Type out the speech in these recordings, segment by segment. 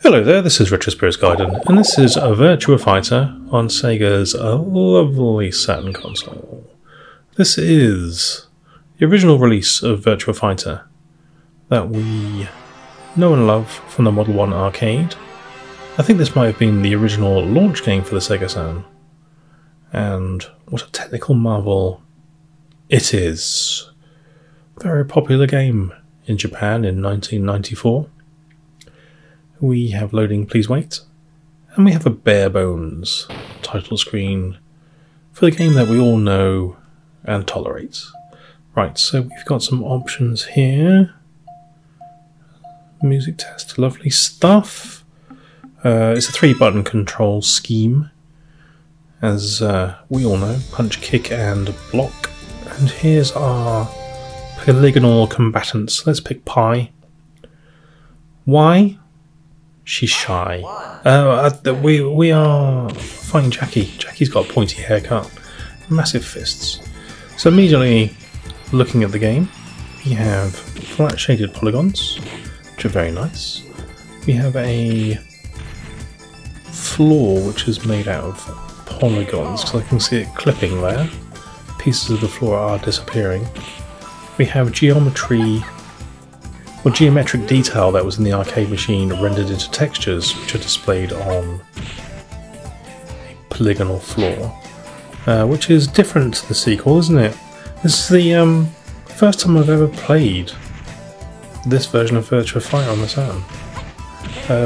Hello there, this is Richard Spears Gaiden, and this is a VIRTUA Fighter on Sega's lovely Saturn console. This is the original release of VIRTUA Fighter that we know and love from the Model 1 arcade. I think this might have been the original launch game for the Sega Saturn, and what a technical marvel it is. Very popular game in Japan in 1994. We have loading, please wait, and we have a bare bones title screen for the game that we all know and tolerate. Right, so we've got some options here. Music test, lovely stuff. It's a 3-button control scheme, as we all know, punch, kick and block. And here's our polygonal combatants. Let's pick Pi. Why? She's shy. We are fighting Jackie. Jackie's got a pointy haircut, massive fists. So immediately looking at the game, we have flat shaded polygons, which are very nice. We have a floor which is made out of polygons, because I can see it clipping there. Pieces of the floor are disappearing. We have geometric detail that was in the arcade machine rendered into textures which are displayed on a polygonal floor, which is different to the sequel, isn't it? This is the first time I've ever played this version of VIRTUA Fighter on the Saturn.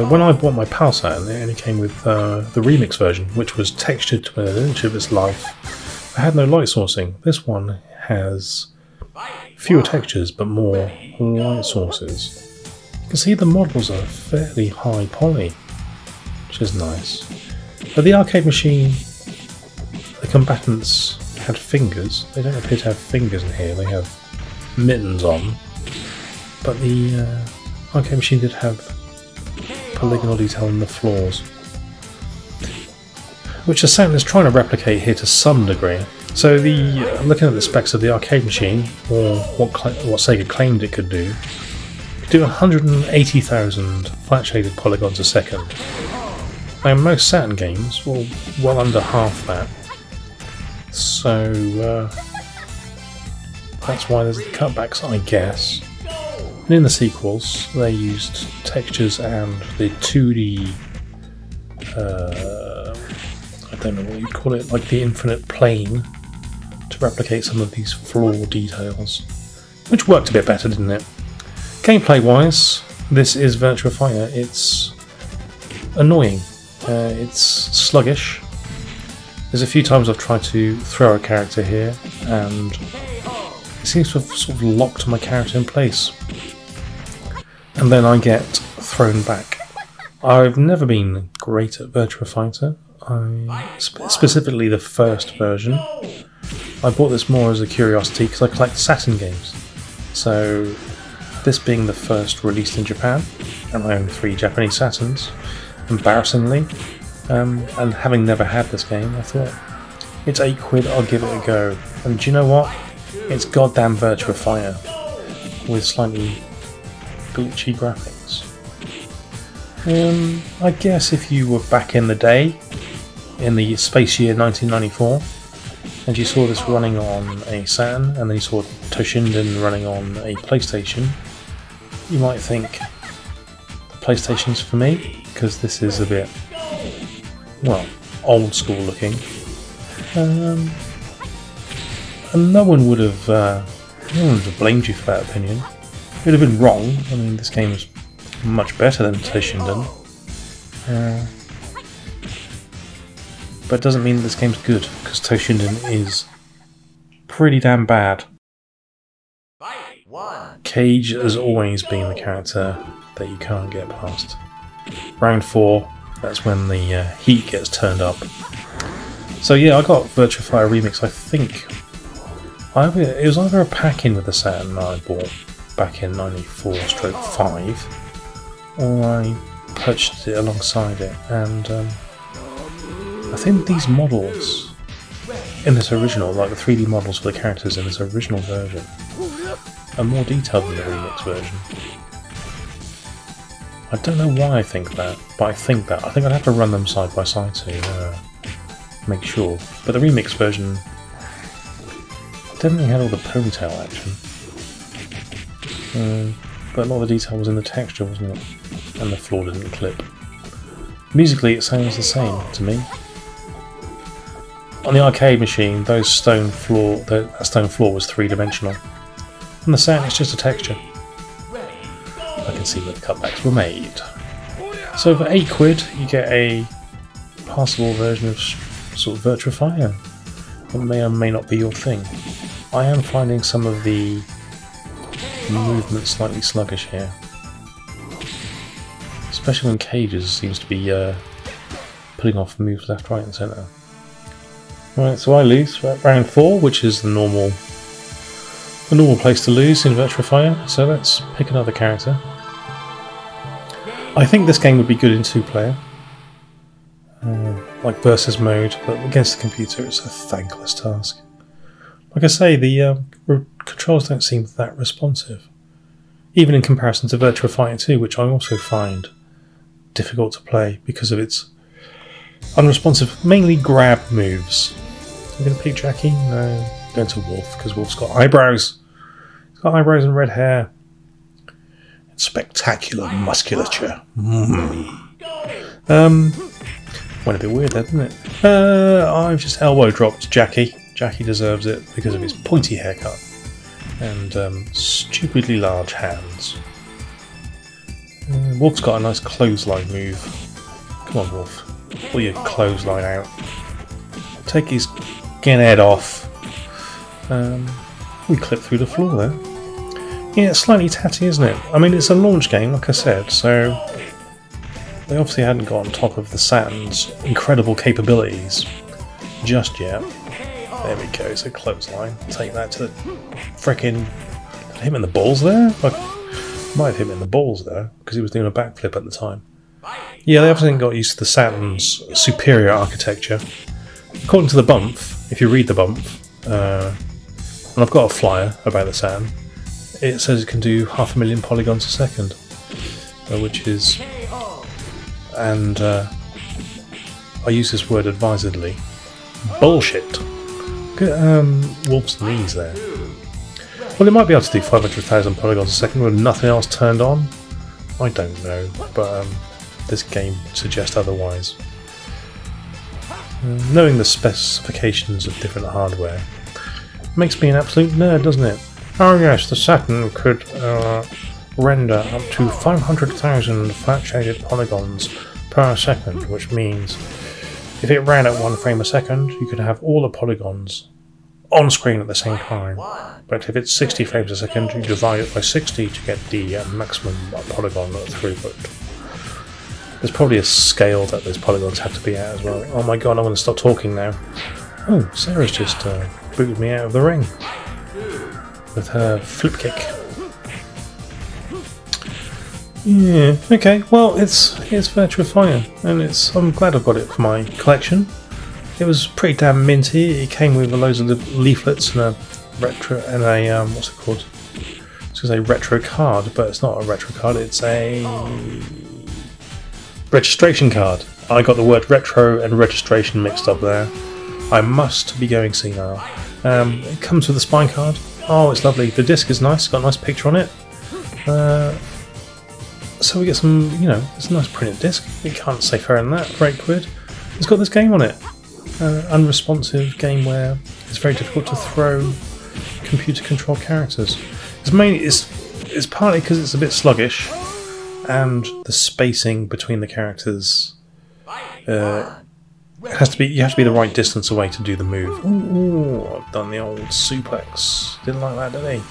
When I bought my PAL Saturn, it only came with the remix version, which was textured to an inch of its life. I had no light sourcing. This one has fewer textures but more light sources. You can see the models are fairly high poly, which is nice. But the arcade machine, the combatants had fingers. They don't appear to have fingers in here, they have mittens on. But the arcade machine did have polygonal detail in the floors, which the Saturn is trying to replicate here to some degree. So looking at the specs of the arcade machine, or what Sega claimed it could do 180,000 flat shaded polygons a second. Now most Saturn games were well under half that, so that's why there's the cutbacks, I guess. And in the sequels they used textures and the 2D, I don't know what you'd call it, like the infinite plane, to replicate some of these floor details, which worked a bit better, didn't it? Gameplay wise, this is VIRTUA Fighter. It's annoying, it's sluggish. There's a few times I've tried to throw a character here and it seems to have sort of locked my character in place, and then I get thrown back. I've never been great at VIRTUA Fighter, specifically the first version. I bought this more as a curiosity because I collect Saturn games. So this being the first released in Japan, and I own 3 Japanese Saturns, embarrassingly, and having never had this game, I thought, it's £8, I'll give it a go. And do you know what? It's goddamn VIRTUA Fighter with slightly glitchy graphics. I guess if you were back in the day, in the space year 1994, and you saw this running on a Saturn, and then you saw Toshinden running on a PlayStation, you might think the PlayStation's for me, because this is a bit, well, old school looking. And no one would have blamed you for that opinion. It would have been wrong. I mean, this game is much better than Toshinden. But it doesn't mean that this game's good, because Toshinden is pretty damn bad. Cage has always been the character that you can't get past. Round 4, that's when the heat gets turned up. So yeah, I got VIRTUA Fighter Remix, I think. It was either a pack-in with the Saturn that I bought back in 94/5, or I purchased it alongside it, and I think these models in this original, like the 3D models for the characters in this original version, are more detailed than the remix version. I don't know why I think that, but I think that. I think I'd have to run them side by side to make sure. But the remix version definitely had all the ponytail action. But a lot of the detail was in the texture, wasn't it? And the floor didn't clip. Musically, it sounds the same to me. On the arcade machine, that stone floor was three-dimensional. On the Saturn, it's just a texture. I can see where the cutbacks were made. So for £8, you get a passable version of sort of VIRTUA FIGHTER. It may or may not be your thing. I am finding some of the movement slightly sluggish here. Especially when Cages seems to be putting off moves left, right and centre. Right, so I lose round 4, which is the normal place to lose in VIRTUA FIGHTER, so let's pick another character. I think this game would be good in 2-player, like versus mode, but against the computer it's a thankless task. Like I say, the controls don't seem that responsive, even in comparison to VIRTUA FIGHTER 2, which I also find difficult to play because of its unresponsive, mainly grab moves. I'm going to pick Jackie? No, I'm going to Wolf, because Wolf's got eyebrows. He's got eyebrows and red hair. And spectacular musculature. Went a bit weird there, didn't it? I've just elbow dropped Jackie. Jackie deserves it because of his pointy haircut and stupidly large hands. Wolf's got a nice clothesline move. Come on, Wolf. Pull your clothesline out. Take his head off. We clip through the floor there. Yeah, it's slightly tatty, isn't it? I mean, it's a launch game, like I said, so they obviously hadn't got on top of the Saturn's incredible capabilities just yet. There we go, so clothesline. Take that to the frickin'... Did I hit him in the balls there? I might have hit him in the balls there, because he was doing a backflip at the time. Yeah, they obviously got used to the Saturn's superior architecture. According to the bump, if you read the bump, and I've got a flyer about the Saturn, it says it can do 500,000 polygons a second, which is, and I use this word advisedly, bullshit. Look at Wolf's knees there. Well, it might be able to do 500,000 polygons a second with nothing else turned on. I don't know, but this game suggests otherwise. Knowing the specifications of different hardware makes me an absolute nerd, doesn't it? Oh yes, the Saturn could render up to 500,000 flat-shaded polygons per second, which means if it ran at 1 frame a second, you could have all the polygons on screen at the same time. But if it's 60 frames a second, you divide it by 60 to get the maximum polygon throughput. There's probably a scale that those polygons have to be at as well. Oh my god, I'm going to stop talking now. Oh, Sarah's just booted me out of the ring with her flip kick. Yeah, okay, well, it's VIRTUA FIGHTER, and I'm glad I've got it for my collection. It was pretty damn minty. It came with loads of leaflets and a retro, and a, what's it called? I was going to say retro card, but it's not a retro card, it's a registration card. I got the word retro and registration mixed up there. I must be going senile. It comes with a spine card. Oh, it's lovely. The disc is nice, got a nice picture on it. So we get some, you know, it's a nice printed disc. You can't say fairer than that for £8. It's got this game on it. Unresponsive game where it's very difficult to throw computer controlled characters. It's partly because it's a bit sluggish, and the spacing between the characters you have to be the right distance away to do the move. Ooh, I've done the old suplex. Didn't like that, did he?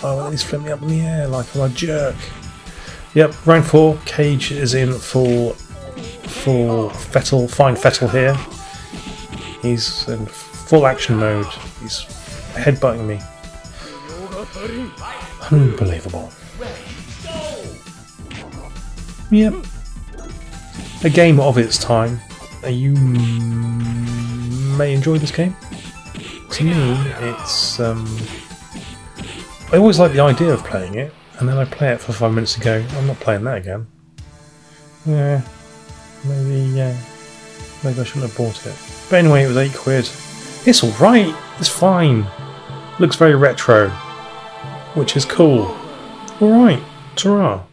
Oh, well, he's flipped me up in the air like I'm a jerk. Yep, round 4. Cage is in full fine fettle here. He's in full action mode. He's headbutting me. Unbelievable. Yep. A game of its time. You may enjoy this game. To me, it's... I always like the idea of playing it. and then I play it for 5 minutes to go, I'm not playing that again. Yeah, maybe I shouldn't have bought it. But anyway, it was £8. It's alright, it's fine. Looks very retro, which is cool. Alright, ta-ra.